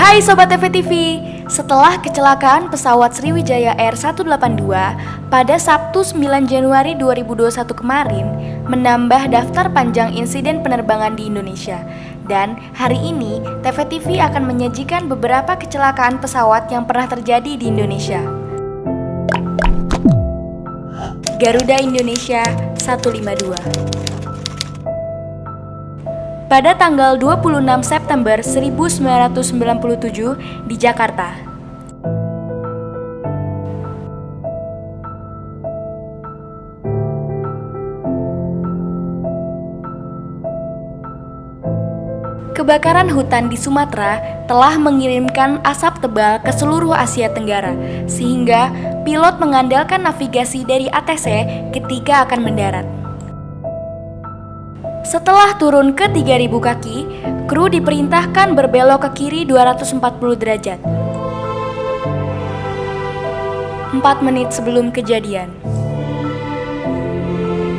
Hai Sobat TV, setelah kecelakaan pesawat Sriwijaya Air 182 pada Sabtu 9 Januari 2021 kemarin menambah daftar panjang insiden penerbangan di Indonesia. Dan hari ini TV akan menyajikan beberapa kecelakaan pesawat yang pernah terjadi di Indonesia. Garuda Indonesia 152. Pada tanggal 26 September 1997 di Jakarta. Kebakaran hutan di Sumatera telah mengirimkan asap tebal ke seluruh Asia Tenggara, sehingga pilot mengandalkan navigasi dari ATC ketika akan mendarat. Setelah turun ke 3000 kaki, kru diperintahkan berbelok ke kiri 240 derajat. 4 menit sebelum kejadian.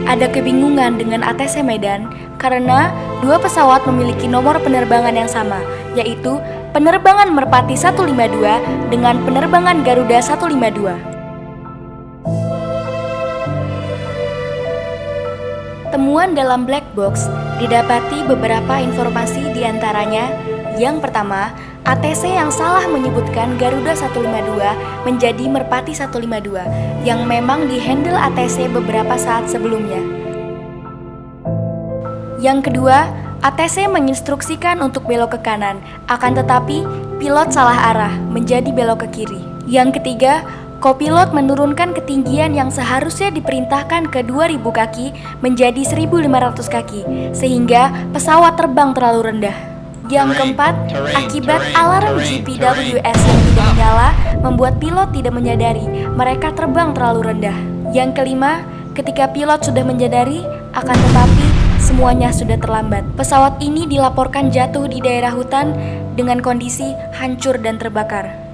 Ada kebingungan dengan ATC Medan karena dua pesawat memiliki nomor penerbangan yang sama, yaitu penerbangan Merpati 152 dengan penerbangan Garuda 152. Temuan dalam black box didapati beberapa informasi diantaranya. Yang pertama, ATC yang salah menyebutkan Garuda 152 menjadi Merpati 152 yang memang dihandle ATC beberapa saat sebelumnya. Yang kedua, ATC menginstruksikan untuk belok ke kanan, akan tetapi pilot salah arah menjadi belok ke kiri. Yang ketiga, kopilot menurunkan ketinggian yang seharusnya diperintahkan ke 2000 kaki menjadi 1500 kaki, sehingga pesawat terbang terlalu rendah. Yang keempat, akibat alarm GPWS yang tidak menyala, membuat pilot tidak menyadari mereka terbang terlalu rendah. Yang kelima, ketika pilot sudah menyadari, akan tetapi semuanya sudah terlambat. Pesawat ini dilaporkan jatuh di daerah hutan dengan kondisi hancur dan terbakar.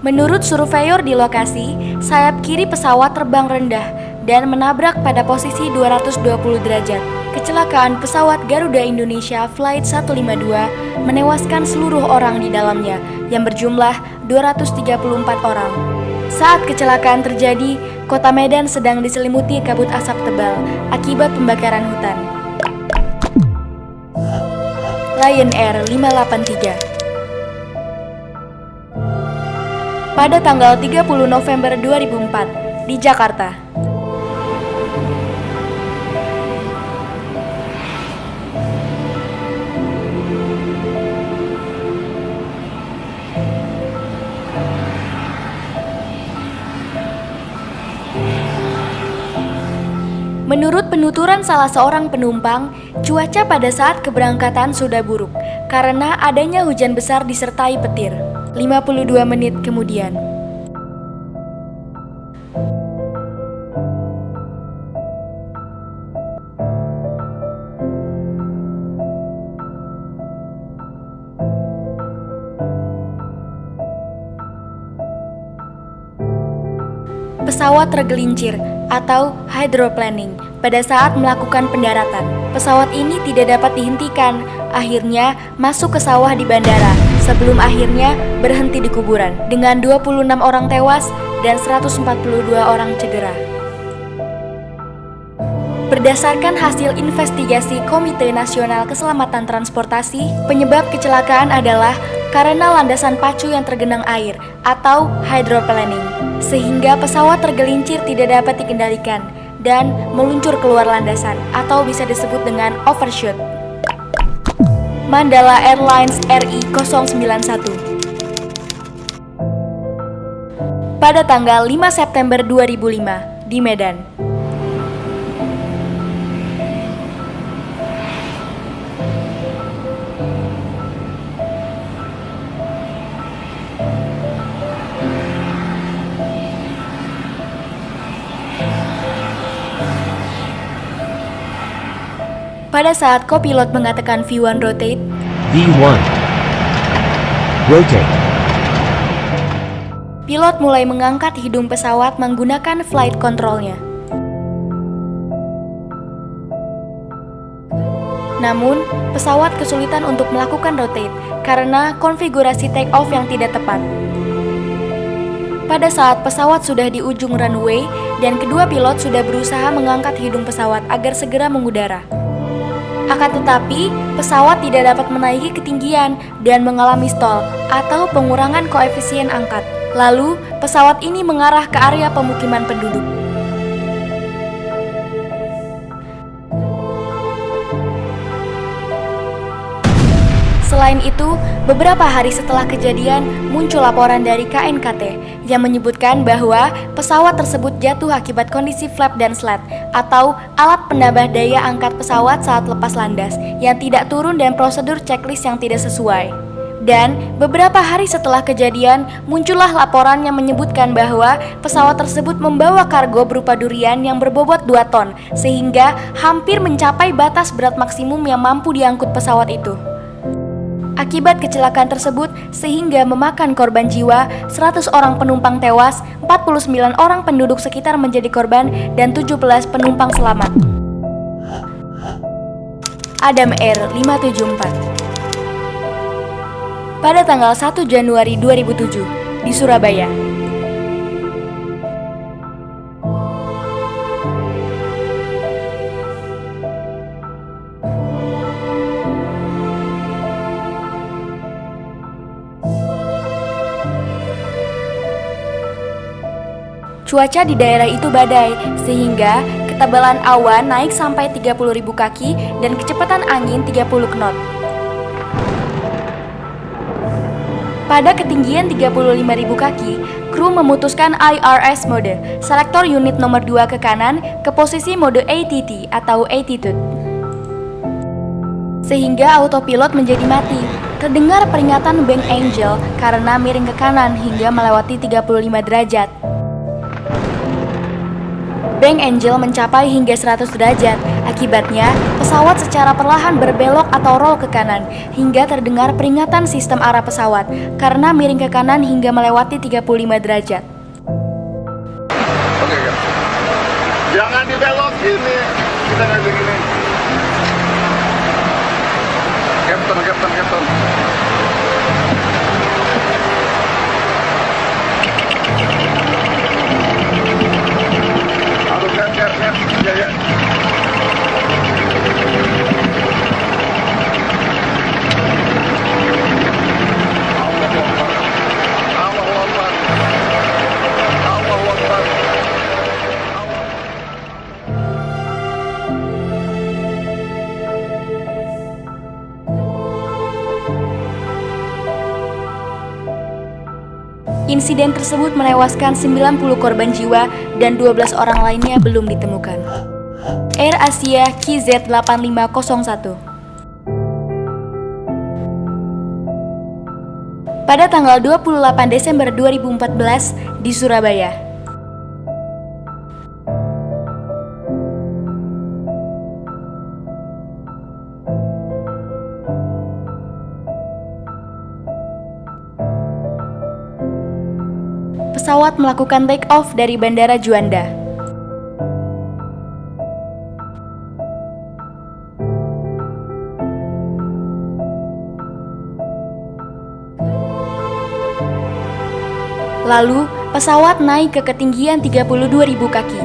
Menurut surveyor di lokasi, sayap kiri pesawat terbang rendah dan menabrak pada posisi 220 derajat. Kecelakaan pesawat Garuda Indonesia Flight 152 menewaskan seluruh orang di dalamnya yang berjumlah 234 orang. Saat kecelakaan terjadi, kota Medan sedang diselimuti kabut asap tebal akibat pembakaran hutan. Lion Air 583. Pada tanggal 30 November 2004 di Jakarta. Menurut penuturan salah seorang penumpang, cuaca pada saat keberangkatan sudah buruk karena adanya hujan besar disertai petir. 52 menit kemudian. Pesawat tergelincir atau hydroplaning pada saat melakukan pendaratan. Pesawat ini tidak dapat dihentikan, akhirnya masuk ke sawah di bandara sebelum akhirnya berhenti di kuburan dengan 26 orang tewas dan 142 orang cedera. Berdasarkan hasil investigasi Komite Nasional Keselamatan Transportasi, penyebab kecelakaan adalah karena landasan pacu yang tergenang air atau hydroplaning, sehingga pesawat tergelincir tidak dapat dikendalikan dan meluncur keluar landasan atau bisa disebut dengan overshoot. Mandala Airlines RI 091. Pada tanggal 5 September 2005 di Medan. Pada saat kopilot mengatakan V1 rotate, V1 rotate. Pilot mulai mengangkat hidung pesawat menggunakan flight control-nya. Namun, pesawat kesulitan untuk melakukan rotate karena konfigurasi take-off yang tidak tepat. Pada saat pesawat sudah di ujung runway dan kedua pilot sudah berusaha mengangkat hidung pesawat agar segera mengudara. Akan tetapi, pesawat tidak dapat menaiki ketinggian dan mengalami stall atau pengurangan koefisien angkat. Lalu, pesawat ini mengarah ke area pemukiman penduduk. Selain itu, beberapa hari setelah kejadian, muncul laporan dari KNKT yang menyebutkan bahwa pesawat tersebut jatuh akibat kondisi flap dan slat atau alat penambah daya angkat pesawat saat lepas landas yang tidak turun dan prosedur checklist yang tidak sesuai. Dan beberapa hari setelah kejadian, muncullah laporan yang menyebutkan bahwa pesawat tersebut membawa kargo berupa durian yang berbobot 2 ton sehingga hampir mencapai batas berat maksimum yang mampu diangkut pesawat itu. Akibat kecelakaan tersebut sehingga memakan korban jiwa, 100 orang penumpang tewas, 49 orang penduduk sekitar menjadi korban, dan 17 penumpang selamat. Adam Air 574 pada tanggal 1 Januari 2007 di Surabaya. Cuaca di daerah itu badai, sehingga ketebalan awan naik sampai 30.000 kaki dan kecepatan angin 30 knot. Pada ketinggian 35.000 kaki, kru memutuskan IRS mode, selektor unit nomor 2 ke kanan ke posisi mode ATT atau Attitude. Sehingga autopilot menjadi mati. Terdengar peringatan bank angel karena miring ke kanan hingga melewati 35 derajat. Bank Angel mencapai hingga 100 derajat. Akibatnya, pesawat secara perlahan berbelok atau roll ke kanan hingga terdengar peringatan sistem arah pesawat karena miring ke kanan hingga melewati 35 derajat. Oke, ya. Jangan dibelok sini. Kita nggak begini. Captain. Ya. Allahu Akbar. Insiden tersebut menewaskan 90 korban jiwa dan 12 orang lainnya belum ditemukan. Air Asia KZ8501 pada tanggal 28 Desember 2014 di Surabaya. Pesawat melakukan take off dari Bandara Juanda. Lalu, pesawat naik ke ketinggian 32.000 kaki.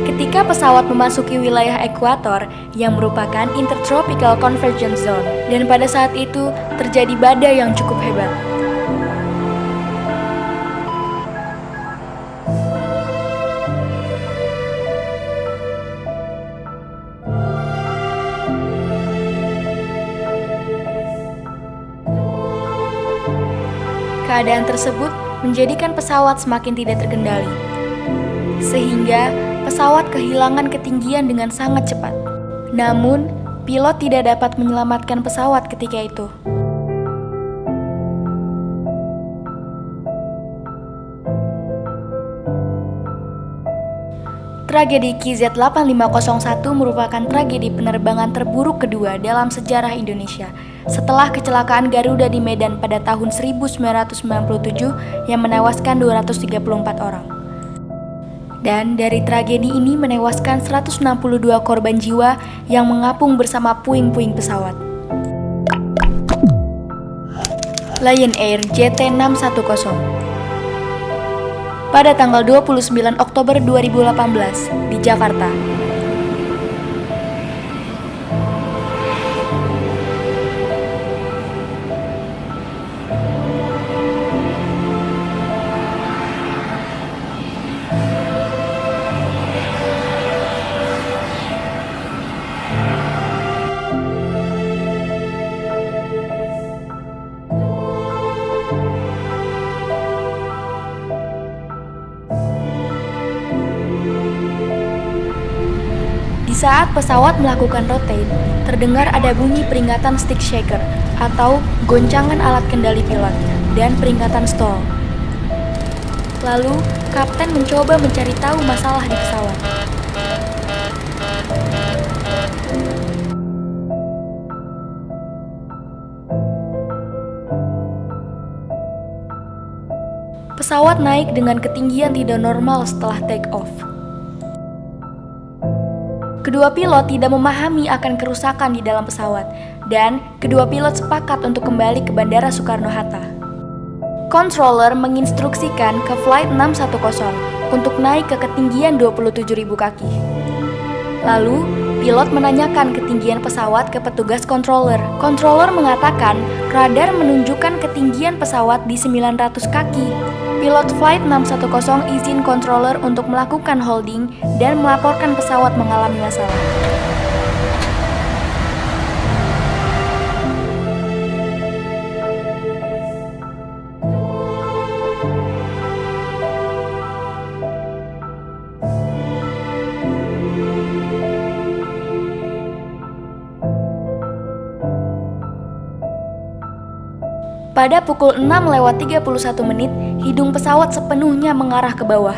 Ketika pesawat memasuki wilayah ekuator yang merupakan Intertropical Convergence Zone, dan pada saat itu terjadi badai yang cukup hebat. Keadaan tersebut menjadikan pesawat semakin tidak terkendali, sehingga pesawat kehilangan ketinggian dengan sangat cepat. Namun, pilot tidak dapat menyelamatkan pesawat ketika itu. Tragedi KZ8501 merupakan tragedi penerbangan terburuk kedua dalam sejarah Indonesia setelah kecelakaan Garuda di Medan pada tahun 1997 yang menewaskan 234 orang. Dan dari tragedi ini menewaskan 162 korban jiwa yang mengapung bersama puing-puing pesawat. Lion Air JT610 pada tanggal 29 Oktober 2018 di Jakarta. Di saat pesawat melakukan rotate, terdengar ada bunyi peringatan stick shaker atau goncangan alat kendali pilot dan peringatan stall. Lalu, kapten mencoba mencari tahu masalah di pesawat. Pesawat naik dengan ketinggian tidak normal setelah take off. Kedua pilot tidak memahami akan kerusakan di dalam pesawat, dan kedua pilot sepakat untuk kembali ke Bandara Soekarno-Hatta. Controller menginstruksikan ke Flight 610 untuk naik ke ketinggian 27.000 kaki. Lalu, pilot menanyakan ketinggian pesawat ke petugas controller. Controller mengatakan radar menunjukkan ketinggian pesawat di 900 kaki. Pilot Flight 610 izin controller untuk melakukan holding dan melaporkan pesawat mengalami masalah. Pada pukul 6:31, hidung pesawat sepenuhnya mengarah ke bawah.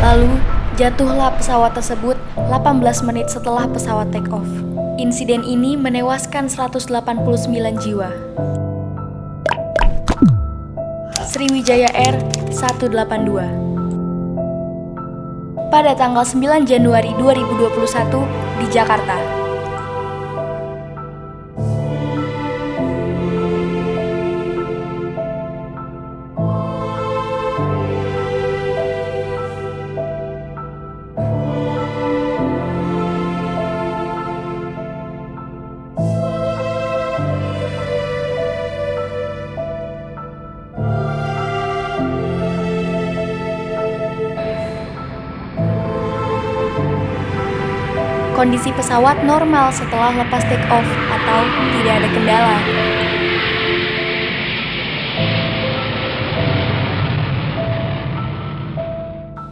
Lalu, jatuhlah pesawat tersebut 18 menit setelah pesawat take off. Insiden ini menewaskan 189 jiwa. Sriwijaya Air 182 pada tanggal 9 Januari 2021 di Jakarta. Kondisi pesawat normal setelah lepas take off atau tidak ada kendala.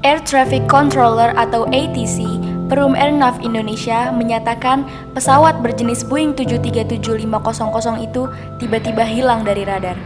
Air Traffic Controller atau ATC, Perum Airnav Indonesia menyatakan pesawat berjenis Boeing 737-500 itu tiba-tiba hilang dari radar.